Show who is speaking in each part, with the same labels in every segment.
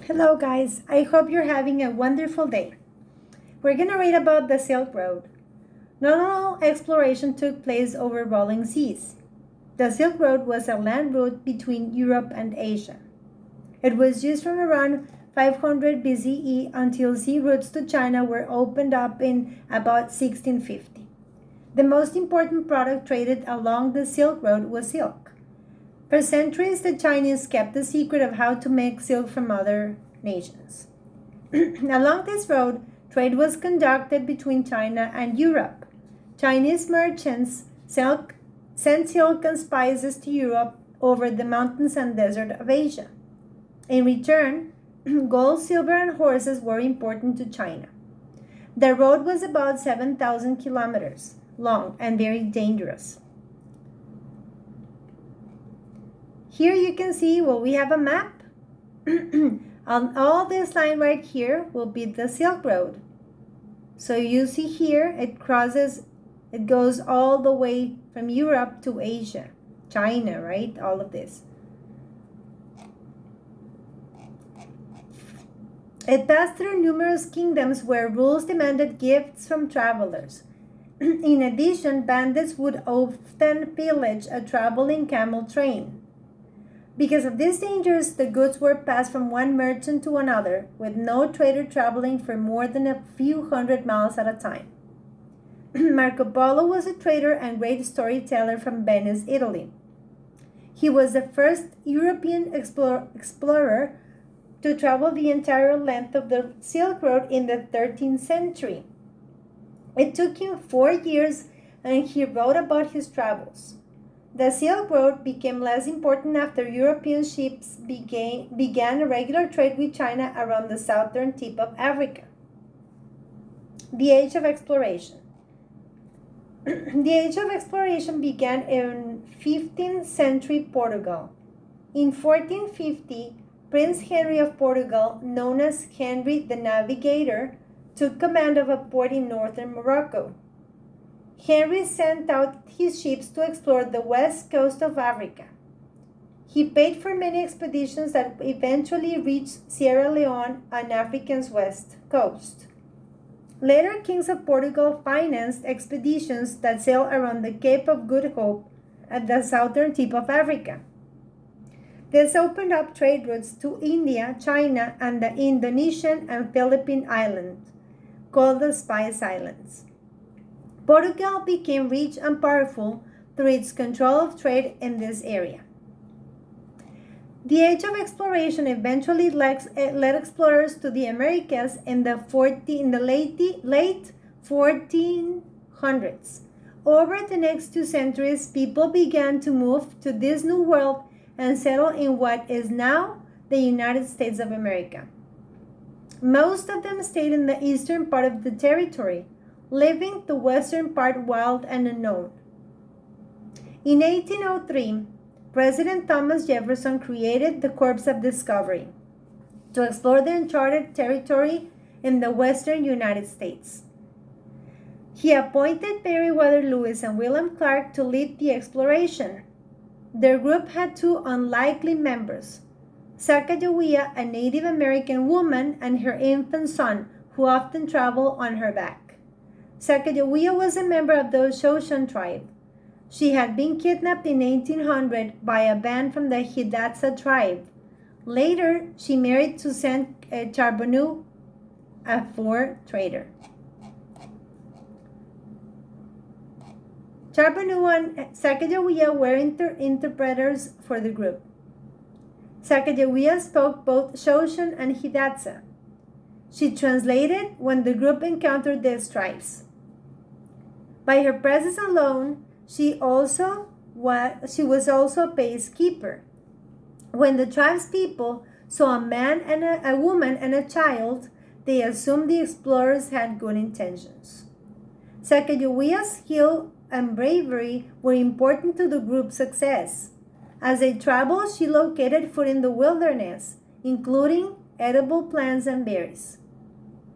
Speaker 1: Hello, guys. I hope you're having a wonderful day. We're going to read about the Silk Road. Not all exploration took place over rolling seas. The Silk Road was a land route between Europe and Asia. It was used from around 500 BCE until sea routes to China were opened up in about 1650. The most important product traded along the Silk Road was silk. For centuries, the Chinese kept the secret of how to make silk from other nations. Along this road, trade was conducted between China and Europe. Chinese merchants sent silk and spices to Europe over the mountains and desert of Asia. In return, gold, silver, and horses were important to China. The road was about 7,000 kilometers long and very dangerous. Here you can see, we have a map. On all this line right here will be the Silk Road. So you see here, it goes all the way from Europe to Asia, China, right? All of this. It passed through numerous kingdoms where rules demanded gifts from travelers. In addition, bandits would often pillage a traveling camel train. Because of these dangers, the goods were passed from one merchant to another, with no trader traveling for more than a few hundred miles at a time. Marco Polo was a trader and great storyteller from Venice, Italy. He was the first European explorer to travel the entire length of the Silk Road in the 13th century. It took him 4 years, and he wrote about his travels. The Silk Road became less important after European ships began a regular trade with China around the southern tip of Africa. The Age of Exploration. The Age of Exploration began in 15th century Portugal. In 1450, Prince Henry of Portugal, known as Henry the Navigator, took command of a port in northern Morocco. Henry sent out his ships to explore the west coast of Africa. He paid for many expeditions that eventually reached Sierra Leone on Africa's west coast. Later kings of Portugal financed expeditions that sailed around the Cape of Good Hope at the southern tip of Africa. This opened up trade routes to India, China, and the Indonesian and Philippine islands, called the Spice Islands. Portugal became rich and powerful through its control of trade in this area. The Age of Exploration eventually led explorers to the Americas in the late 1400s. Over the next 2 centuries, people began to move to this new world and settle in what is now the United States of America. Most of them stayed in the eastern part of the territory, leaving the western part wild and unknown. In 1803, President Thomas Jefferson created the Corps of Discovery to explore the uncharted territory in the western United States. He appointed Meriwether Lewis and William Clark to lead the exploration. Their group had 2 unlikely members, Sacagawea, a Native American woman, and her infant son, who often traveled on her back. Sacagawea was a member of the Shoshone tribe. She had been kidnapped in 1800 by a band from the Hidatsa tribe. Later, she married Toussaint Charbonneau, a fur trader. Charbonneau and Sacagawea were interpreters for the group. Sacagawea spoke both Shoshone and Hidatsa. She translated when the group encountered these tribes. By her presence alone, she was also a peacekeeper. When the tribe's people saw a man and a woman and a child, they assumed the explorers had good intentions. Sacagawea's skill and bravery were important to the group's success. As they traveled, she located food in the wilderness, including edible plants and berries.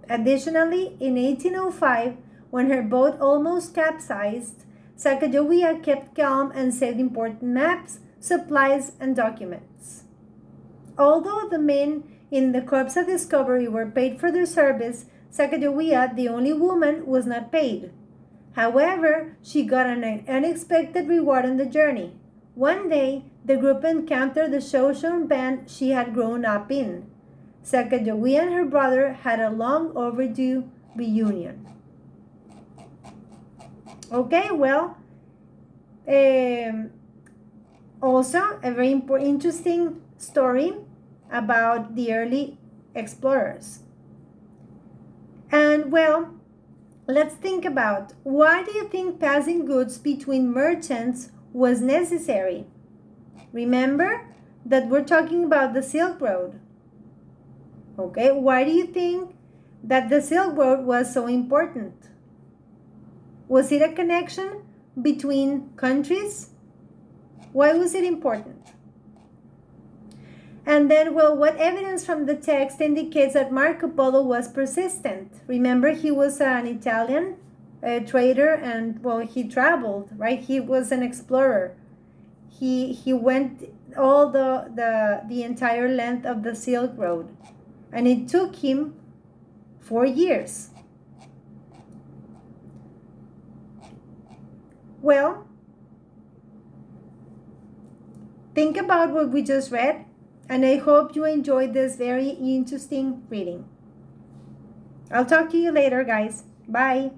Speaker 1: Additionally, in 1805, when her boat almost capsized, Sacagawea kept calm and saved important maps, supplies, and documents. Although the men in the Corps of Discovery were paid for their service, Sacagawea, the only woman, was not paid. However, she got an unexpected reward on the journey. One day, the group encountered the Shoshone band she had grown up in. Sacagawea and her brother had a long overdue reunion. Okay, well, also a very interesting story about the early explorers. And well, let's think about, why do you think passing goods between merchants was necessary? Remember that we're talking about the Silk Road. Okay, why do you think that the Silk Road was so important? Was it a connection between countries? Why was it important? And then, well, what evidence from the text indicates that Marco Polo was persistent? Remember, he was an Italian trader, and, well, he traveled, right? He was an explorer. He went all the entire length of the Silk Road, and it took him 4 years. Well, think about what we just read, and I hope you enjoyed this very interesting reading. I'll talk to you later, guys. Bye.